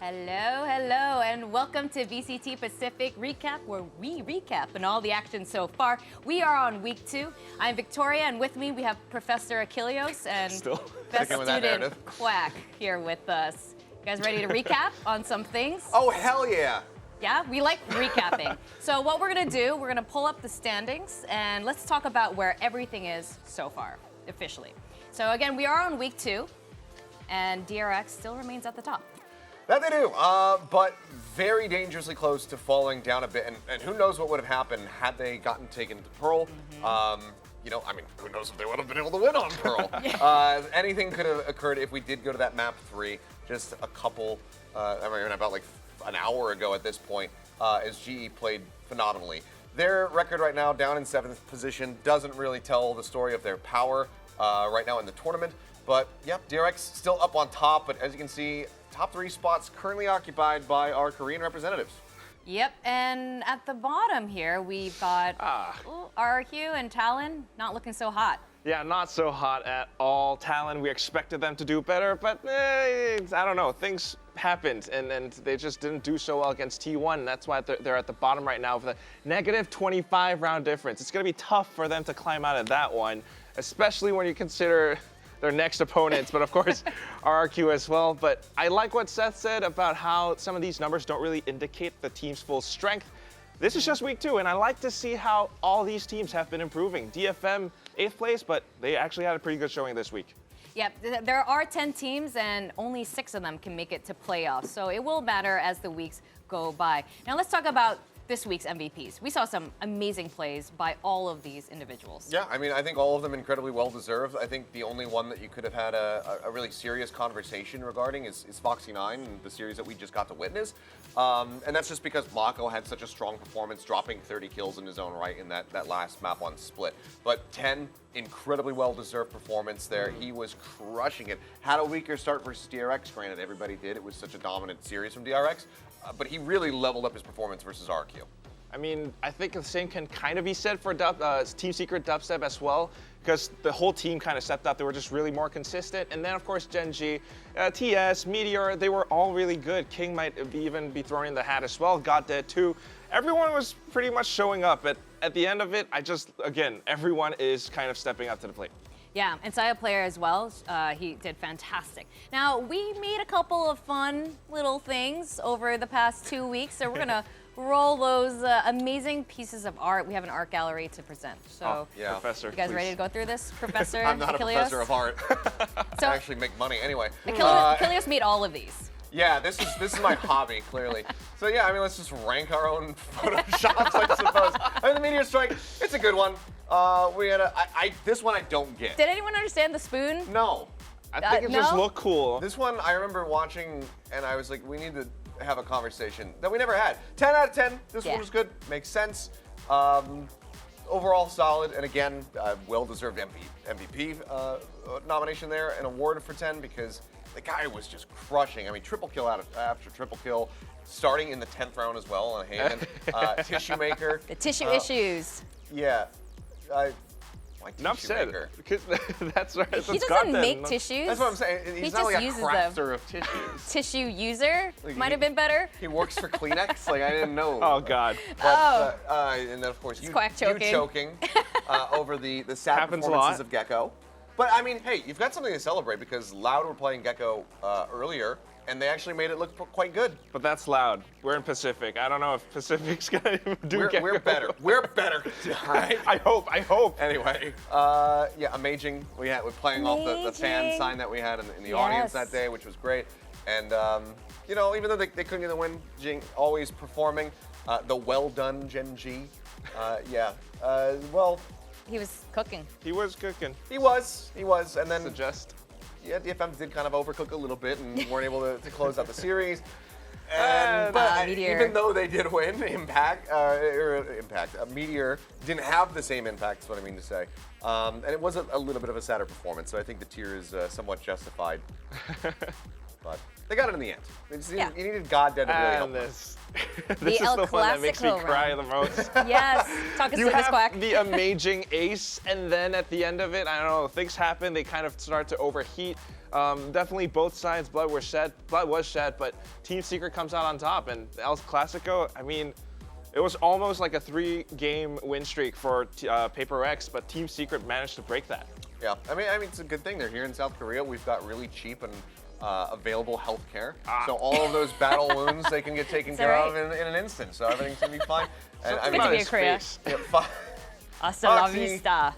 Hello, and welcome to VCT Pacific Recap, where we recap on all the action so far. We are on week 2. I'm Victoria, and with me we have Professor Achilleos and best student Quack here with us. You guys ready to recap on some things? Oh, hell yeah! Yeah, we like recapping. So what we're gonna do, we're gonna pull up the standings, and let's talk about where everything is so far, officially. So again, we are on week 2, and DRX still remains at the top. That they do, but very dangerously close to falling down a bit. And who knows what would have happened had they gotten taken to Pearl. Who knows if they would have been able to win on Pearl. Anything could have occurred if we did go to that map 3 just a couple, about like an hour ago at this point, as GE played phenomenally. Their record right now, down in 7th position, doesn't really tell the story of their power right now in the tournament. But, yep, DRX still up on top, but as you can see, top 3 spots currently occupied by our Korean representatives. Yep, and at the bottom here, we've got RQ and Talon not looking so hot. Yeah, not so hot at all. Talon, we expected them to do better, but I don't know. Things happened, and they just didn't do so well against T1. That's why they're at the bottom right now with a negative 25 round difference. It's going to be tough for them to climb out of that one, especially when you consider their next opponents, but of course RRQ as well. But I like what Seth said about how some of these numbers don't really indicate the team's full strength. This is just week 2, and I like to see how all these teams have been improving. DFM 8th place, but they actually had a pretty good showing this week. Yep, there are 10 teams and only 6 of them can make it to playoffs, so it will matter as the weeks go by. Now let's talk about this week's MVPs. We saw some amazing plays by all of these individuals. Yeah, I think all of them incredibly well deserved. I think the only one that you could have had a really serious conversation regarding is Foxy9 and the series that we just got to witness. And that's just because Mako had such a strong performance, dropping 30 kills in his own right in that last map on Split. But 10, incredibly well-deserved performance there. He was crushing it. Had a weaker start versus DRX, granted everybody did. It was such a dominant series from DRX. But he really leveled up his performance versus RQ. I mean, I think the same can kind of be said for Team Secret Dubstep as well, because the whole team kind of stepped up. They were just really more consistent. And then, of course, Genji, TS, Meteor, they were all really good. King might even be thrown in the hat as well. Got Dead too. Everyone was pretty much showing up. But at the end of it, again, everyone is kind of stepping up to the plate. Yeah, and Saya player as well, he did fantastic. Now, we made a couple of fun little things over the past 2 weeks, so we're gonna roll those amazing pieces of art. We have an art gallery to present. So, Professor, you guys ready to go through this, Professor I'm not Achilleos? a professor of art. So, I actually make money anyway. Achilleos made all of these. Yeah, this is my hobby, clearly. So yeah, let's just rank our own photoshops, I suppose. The Meteor Strike, it's a good one. We had this one I don't get. Did anyone understand the spoon? No. I think it just looked cool. This one I remember watching, and I was like, we need to have a conversation that we never had. 10 out of 10. This one was good. Makes sense. Overall solid, and again, well-deserved MVP nomination there, an award for 10 because the guy was just crushing. Triple kill after triple kill, starting in the 10th round as well on a hand. Tissue maker. The tissue issues. Yeah. Enough said. Because that's right. He doesn't make tissues. That's what I'm saying. He's not like a crafter of tissues. Tissue user might have been better. He works for Kleenex. I didn't know. Oh God. But, and then of course you choking over the sad performances of Gecko. But hey, you've got something to celebrate because Loud were playing Gecko earlier, and they actually made it look quite good. But that's Loud. We're in Pacific. I don't know if Pacific's gonna do Gecko. We're better. We're better. Right? I hope. Anyway, amazing. We're playing off the fan sign that we had in the audience that day, which was great. And even though they couldn't get the win, Jing always performing. The well done Genji. He was cooking. He was cooking. He was. And then Yeah, DFM did kind of overcook a little bit and weren't able to close out the series. But even though they did win, Meteor didn't have the same impact, is what I mean to say. And it was a little bit of a sadder performance, so I think the tier is somewhat justified. but they got it in the end. They just Yeah. you needed God Dead to really help And them. this is El the one that makes me Clasico cry round. the most. Yes. Talk us You through this, have Quack. the amazing ace, and then at the end of it, I don't know, things happen. They kind of start to overheat. Definitely both sides, blood was shed, but Team Secret comes out on top. And El Clasico, I mean, it was almost like a 3-game win streak for Paper Rex, but Team Secret managed to break that. Yeah, I mean, it's a good thing they're here in South Korea. We've got really cheap and available health care. So all of those battle wounds, they can get taken care of in an instant. So everything's gonna be fine. And I Good to be in Korea. Hasta la Foxy, vista.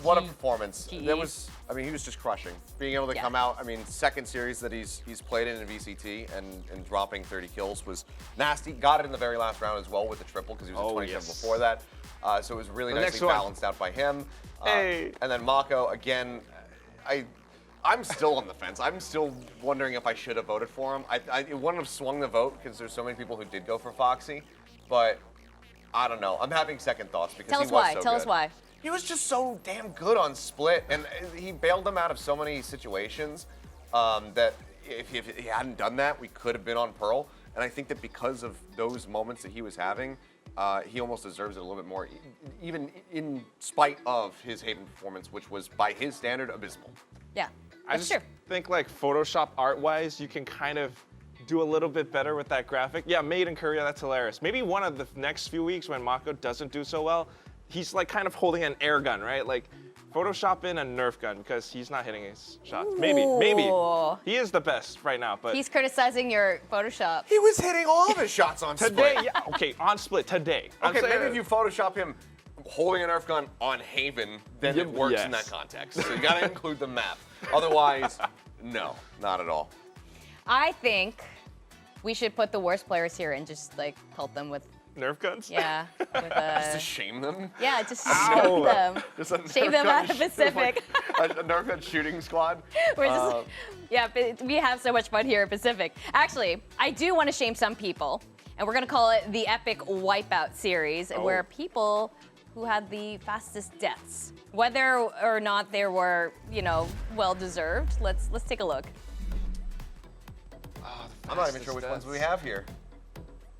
what a performance. He- There was, I mean, he was just crushing. Being able to come out, I mean, second series that he's played in VCT and dropping 30 kills was nasty. Got it in the very last round as well with the triple because he was at 27 before that. So it was really nicely balanced out by him. Hey. And then Mako, again, I'm still on the fence. I'm still wondering if I should have voted for him. I wouldn't have swung the vote because there's so many people who did go for Foxy, but I don't know. I'm having second thoughts because Tell he us was why. so Tell good. us why. He was just so damn good on Split, and he bailed them out of so many situations that if he hadn't done that, we could have been on Pearl. And I think that because of those moments that he was having, he almost deserves it a little bit more, even in spite of his Haven performance, which was, by his standard, abysmal. Yeah, I that's just true. think like Photoshop art-wise, you can kind of do a little bit better with that graphic. Yeah, made in Korea, that's hilarious. Maybe one of the next few weeks when Mako doesn't do so well, he's like kind of holding an air gun, right? Like Photoshop in a Nerf gun because he's not hitting his shots. Maybe. Ooh. He is the best right now, but He's criticizing your Photoshop. He was hitting all of his shots on today, Split. yeah, okay, on Split, today. I'm Okay, saying- maybe if you Photoshop him holding a Nerf gun on Haven, then it works in that context. So you gotta include the map. Otherwise, no, not at all. I think we should put the worst players here and just like pelt them with, Nerf guns? yeah, with Just to shame them. yeah, just Ow. shame them. Just a Shame Nerf them gun out of Pacific. a Nerf gun shooting squad. We're just, yeah, but we have so much fun here at Pacific. Actually, I do want to shame some people, and we're gonna call it the Epic Wipeout series, where people who had the fastest deaths, whether or not they were, well deserved. Let's take a look. I'm not even sure which ones we have here.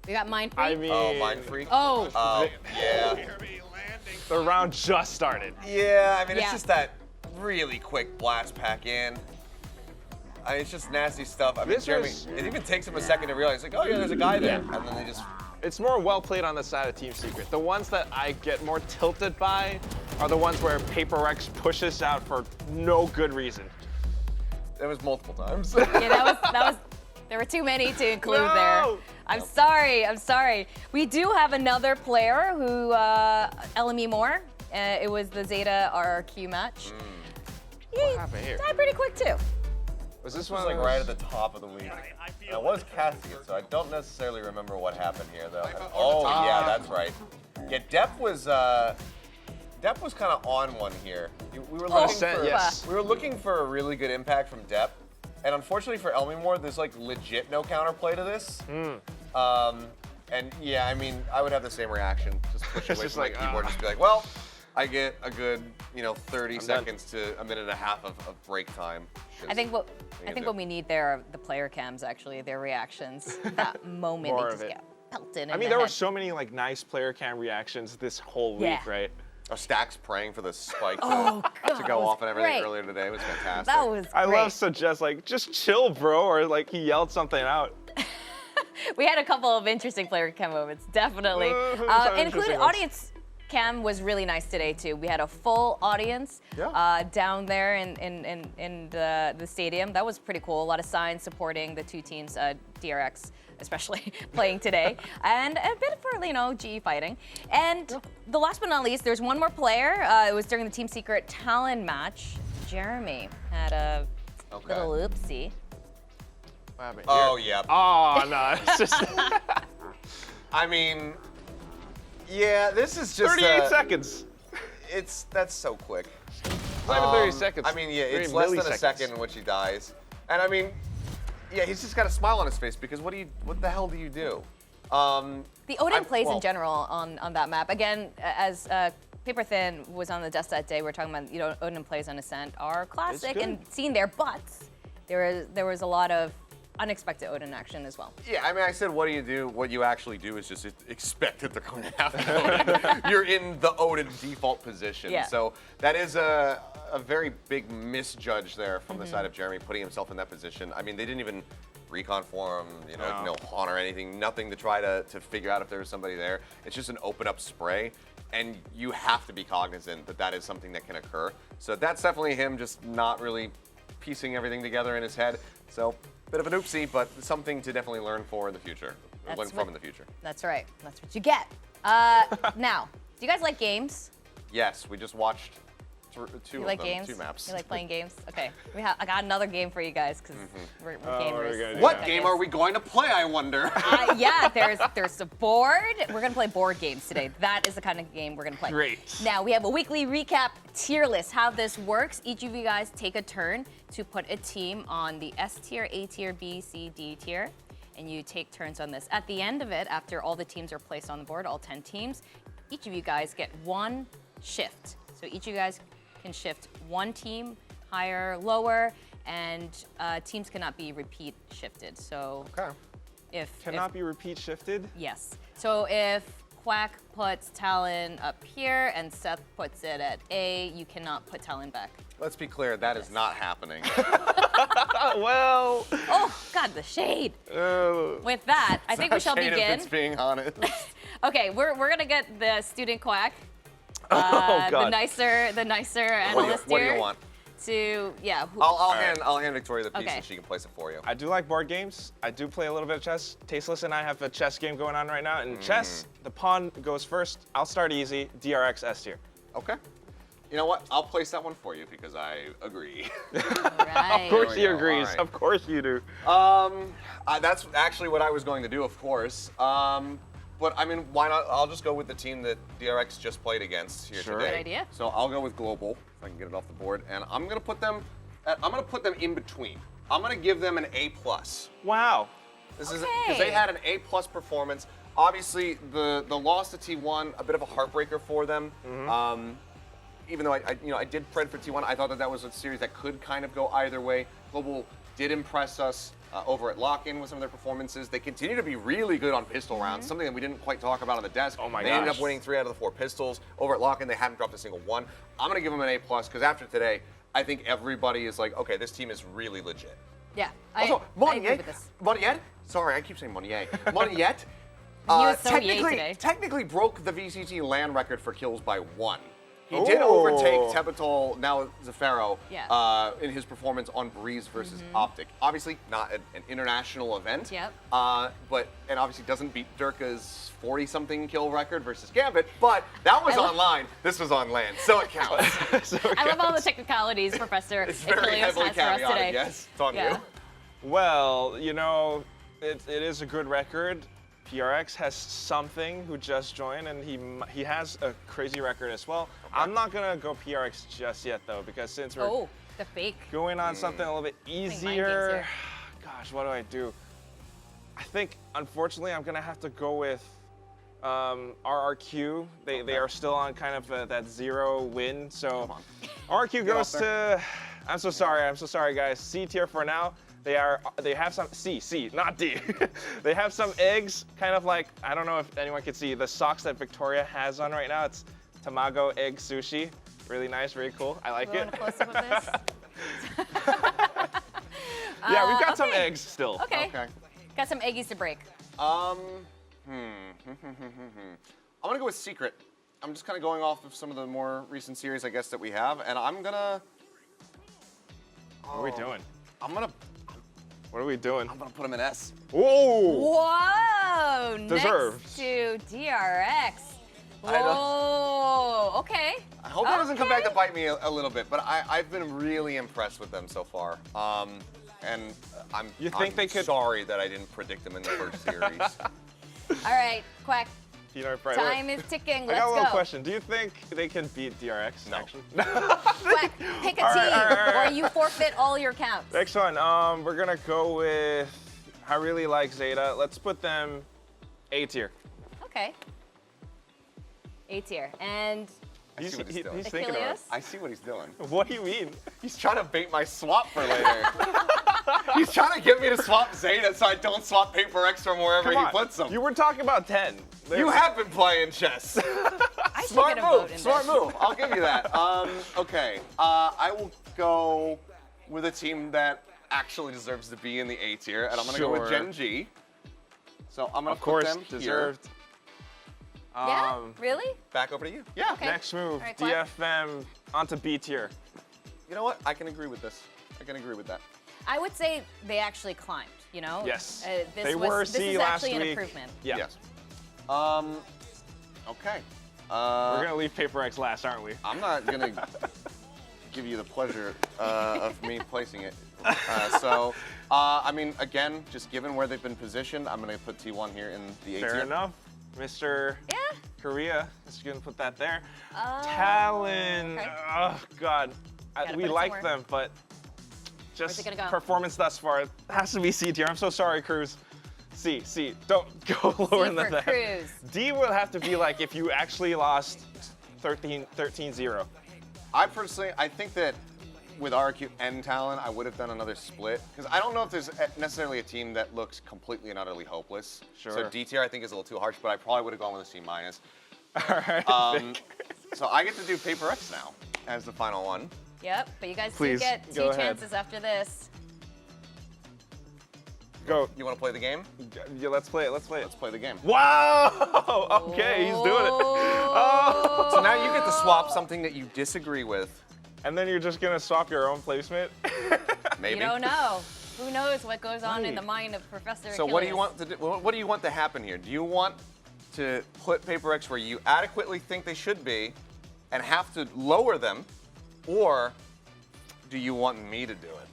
We got Mind Freak. I mean, Oh, Mind Freak. Oh, Yeah. the round just started. Yeah, I mean, it's Yeah. just that really quick blast pack in. I mean, it's just nasty stuff. I mean, This Jeremy, was- it even takes him a second to realize, like, oh yeah, there's a guy there. And then they just, It's more well played on the side of Team Secret. The ones that I get more tilted by are the ones where Paper Rex pushes out for no good reason. it was multiple times. yeah, that was. There were too many to include there. No! I'm sorry. We do have another player who, LME Moore. It was the Zeta RRQ match. What happened here? Died pretty quick too. Was this This one was like right at the top of the week. And I was casting it, so I don't necessarily remember what happened here, though. Oh, yeah, that's right. Yeah, Depp was kind of on one here. We were looking for, yes. we were looking for a really good impact from Depp, and unfortunately for Elmimore, there's like legit no counterplay to this. And yeah, I mean, I would have the same reaction. Just push away just from like, my keyboard, and just be like, well, I get a good, 30 seconds to a minute and a half of break time. I think what we need there are the player cams, actually, their reactions. That moment More they of just it. get pelted in I mean, the there were head. so many like nice player cam reactions this whole week, Yeah. right? Stacks praying for the spike to God, go that was off and everything great. earlier today. It was fantastic. That was I great. love Suggest, like, just chill, bro, or like he yelled something out. We had a couple of interesting player cam moments, definitely. Some Including interesting ones. audience cam was really nice today too. We had a full audience down there in the stadium. That was pretty cool. A lot of signs supporting the two teams, DRX especially playing today, and a bit for GE fighting. And the last but not least, there's one more player. It was during the Team Secret Talon match. Jeremy had a little oopsie. What happened Oh, here? yeah. Oh, no, it's just I mean, yeah, this is just 38 seconds. That's so quick. It's not even 30 seconds. I mean, yeah, 30 it's less than a milliseconds. second in which he dies. And I mean, yeah, he's just got a smile on his face because what the hell do you do? The Odin plays well- in general on that map. Again, as Paper Thin was on the desk that day, we're talking about Odin plays on Ascent are classic good. and seen there, but there was a lot of unexpected Odin action as well. Yeah, I mean, I said, what do you do? What you actually do is just expect that they're going to have Odin. You're in the Odin default position. Yeah. So that is a very big misjudge there from the side of Jeremy, putting himself in that position. I mean, they didn't even recon for him, no haunt or anything, nothing to try to figure out if there was somebody there. It's just an open up spray. And you have to be cognizant that that is something that can occur. So that's definitely him just not really piecing everything together in his head. So bit of an oopsie, but something to definitely learn for in the future. Learn from in the future. That's right. That's what you get. Now, do you guys like games? Yes, we just watched two You of like them, games? 2 maps. You like playing games? Okay. I got another game for you guys because we're gamers. What game are we going to play, I wonder? Yeah, there's a board. We're going to play board games today. That is the kind of game we're going to play. Great. Now, we have a weekly recap tier list. How this works, each of you guys take a turn to put a team on the S tier, A tier, B, C, D tier. And you take turns on this. At the end of it, after all the teams are placed on the board, all 10 teams, each of you guys get 1 shift. So each of you guys can shift 1 team, higher, lower, and teams cannot be repeat shifted. So if Cannot be repeat shifted? yes. So if Quack puts Talon up here and Seth puts it at A, you cannot put Talon back. Let's be clear, that is not happening. Well. Oh, God, the shade. With that, I think we shall Shade, if begin. it's being honest. Okay, we're gonna get the student Quack, Oh, God. the nicer analyst What do here you want? to I'll hand Victoria the piece Okay. and she can place it for you. I do like board games. I do play a little bit of chess. Tasteless and I have a chess game going on right now. In chess, the pawn goes first. I'll start easy. DRX S tier. Okay. You know what? I'll place that one for you because I agree. Right. Of course we he go. agrees. All right. Of course you do. That's actually what I was going to do, of course. But I mean, why not? I'll just go with the team that DRX just played against here Sure. today. Good idea. So I'll go with Global, if I can get it off the board, and I'm gonna put them in between. I'm gonna give them an A+. Wow. This is because they had an A+ performance. Obviously, the loss to T1, a bit of a heartbreaker for them. Even though I did pred for T1, I thought that was a series that could kind of go either way. Global did impress us over at lock-in with some of their performances. They continue to be really good on pistol rounds, something that we didn't quite talk about on the desk. Oh my They ended gosh. up winning 3 out of the 4 pistols. Over at lock-in, they hadn't dropped a single one. I'm gonna give them an A+ because after today, I think everybody is like, okay, this team is really legit. Yeah. Also, I agree with this. Moniet, sorry, I keep saying Moniet. Moniet, was so yay today. technically broke the VCT LAN record for kills by 1. He did Ooh. overtake Tepetol, now Zafaro, Yeah. in his performance on Breeze versus Optic. Obviously, not an international event. Yep. And obviously doesn't beat Durka's 40-something kill record versus Gambit, but that was online. This was on LAN, so it counts. I love all the technicalities Professor It's very Achilles heavily has for us today. caveated, yes. It's on Yeah. you. Well, it is a good record. PRX has something who just joined, and he has a crazy record as well. I'm not gonna go PRX just yet though, because since we're Oh, the fake. going on something a little bit mind games easier, here. gosh, what do I do? I think unfortunately I'm gonna have to go with RRQ. They are still on kind of that 0 win, so RRQ goes to. I'm so sorry guys. C tier for now. They have some C, not D. They have some eggs, kind of like, I don't know if anyone can see the socks that Victoria has on right now. It's tamago egg sushi. Really nice, very cool. I like We it. want a close-up of this? Yeah, we've got some okay. eggs still. Okay. Okay. Got some eggies to break. I'm gonna go with Secret. I'm just kind of going off of some of the more recent series, I guess, that we have, and I'm gonna. What are we doing? I'm gonna What are we doing? put him in S. Whoa! Whoa! Deserved. Next to DRX. I don't- Whoa! Okay. I hope that doesn't come back to bite me a little bit, but I've been really impressed with them so far. And I'm they could- sorry that I didn't predict them in the first series. All right, Quack. Right, Time is ticking. I Let's got one go. question. Do you think they can beat DRX? No. Actually? Quack, pick a All team, right. or you forfeit all your counts. Next one. We're gonna go with. I really like Zeta. Let's put them A tier. Okay. A tier. And I see what he's doing. He's thinking about it. Achilles? I see what he's doing. What do you mean? He's trying to bait my swap for later. He's trying to get me to swap Zeta so I don't swap Paper X from wherever Come he on. puts them. You were talking about 10. You have been playing chess. I should Smart get a vote move. in Smart this. move. I'll give you that. Okay. I will go with a team that actually deserves to be in the A tier, and I'm going to go with Sure. Gen G. So I'm going Of to put course, them here. deserved. Yeah? Really? Back over to you. Yeah. Okay. Next move, All right, Clark. DFM onto B tier. You know what? I can agree with this. I can agree with that. I would say they actually climbed, you know? Yes. This They was, were this C is last actually an week. improvement. Yeah. Yes. Okay. We're going to leave Paper X last, aren't we? I'm not going to give you the pleasure of me placing it. I mean, again, just given where they've been positioned, I'm going to put T1 here in the A tier. Fair enough. Mr. Yeah. Korea, just going to put that there. Talon. okay. Oh, God. Gotta We put it like somewhere. them, but Where's just it gonna go? performance thus far. It has to be C tier. I'm so sorry, Cruz. C. Don't go lower C than for that. Cruz. D would have to be like if you actually lost 13-0. I think that with RQ and Talon, I would have done another split. Because I don't know if there's necessarily a team that looks completely and utterly hopeless. Sure. So D tier I think is a little too harsh, but I probably would have gone with a C minus. All right. So I get to do Paper X now as the final one. Yep, but you guys Please, do get go two ahead. chances after this. Go. You want to play the game? Yeah, let's play it. Let's play it. Let's play the game. Wow! Okay, he's doing it. Oh. So now you get to swap something that you disagree with. And then you're just gonna swap your own placement? Maybe. You don't know. Who knows what goes on in Right. the mind of Professor So Achilles. what do you want to do? What do you want to happen here? Do you want to put Paper X where you adequately think they should be, and have to lower them, or do you want me to do it?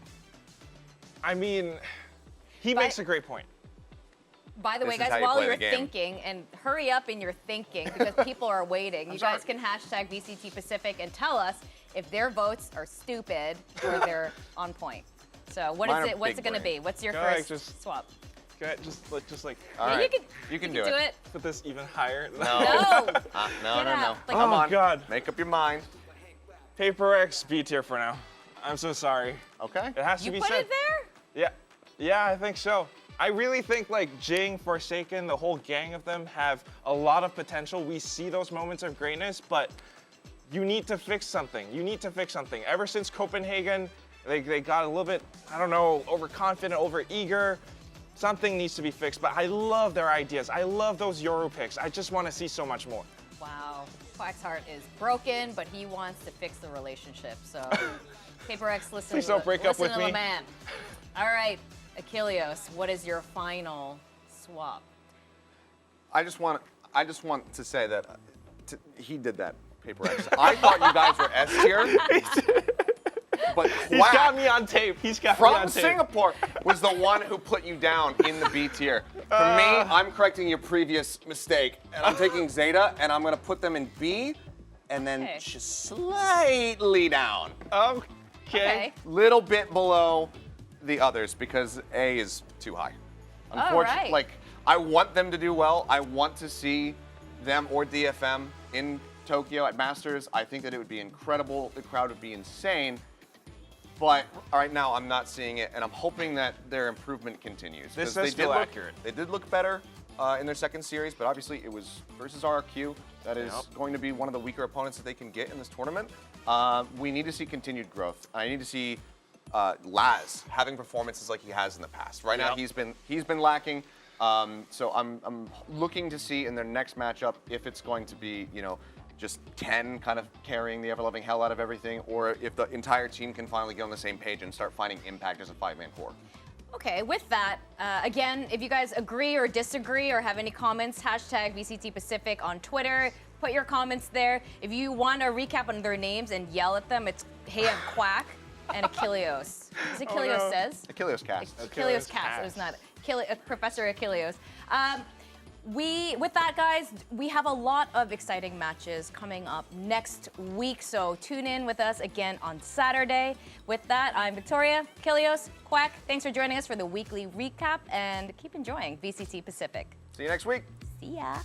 I mean, he But- makes a great point. By the way, This is guys, how you while play you're the game. thinking, and hurry up in your thinking because people are waiting, you guys can hashtag VCT Pacific and tell us if their votes are stupid or they're on point. So what Mine is are it? What's big it going to brain. be? What's your Go ahead, first just- swap? Okay, just like All Yeah, right. you can do do it. it. put this even higher. No. No. No, Get no. out. Like- Come Oh, on. God. Make up your mind. Paper X B tier for now. I'm so sorry. Okay. It has to You be put said. it there? Yeah, I think so. I really think like Jing, Forsaken, the whole gang of them have a lot of potential. We see those moments of greatness, but you need to fix something. You need to fix something. Ever since Copenhagen, they got a little bit, I don't know, overconfident, overeager. Something needs to be fixed, but I love their ideas. I love those Yoru picks. I just want to see so much more. Wow. Quack's heart is broken, but he wants to fix the relationship. So, Paper X, listen. Please don't break up listen with to me. the man. All right, Achilles, what is your final swap? I just want to say that he did that, Paper X. I thought you guys were S tier, but He's Quack got me on tape. He's got me on from tape. Singapore was the one who put you down in the B tier. For me, I'm correcting your previous mistake, and I'm taking Zeta, and I'm going to put them in B, and then Okay. just slightly down, Okay. little bit below the others because A is too high. Unfortunately, right. like I want them to do well. I want to see them or DFM in Tokyo at Masters. I think that it would be incredible. The crowd would be insane. But right now, I'm not seeing it, and I'm hoping that their improvement continues. This 'Cause is still accurate. They did look better in their second series, but obviously it was versus RRQ. That is Yep. going to be one of the weaker opponents that they can get in this tournament. We need to see continued growth. I need to see Laz having performances like he has in the past. Right now, Yep. he's been lacking. So I'm looking to see in their next matchup if it's going to be, just 10 kind of carrying the ever-loving hell out of everything, or if the entire team can finally get on the same page and start finding impact as a five-man core. Okay, with that, again, if you guys agree or disagree or have any comments, hashtag VCT Pacific on Twitter. Put your comments there. If you want a recap on their names and yell at them, it's Hey, I'm Quack and Achilles. Is it Achilles no. says? Achilles cast. Achilles Cast. It was not Professor Achilles. With that, guys, we have a lot of exciting matches coming up next week, so tune in with us again on Saturday. With that, I'm Victoria, Achilles, Quack. Thanks for joining us for the weekly recap, and keep enjoying VCT Pacific. See you next week. See ya.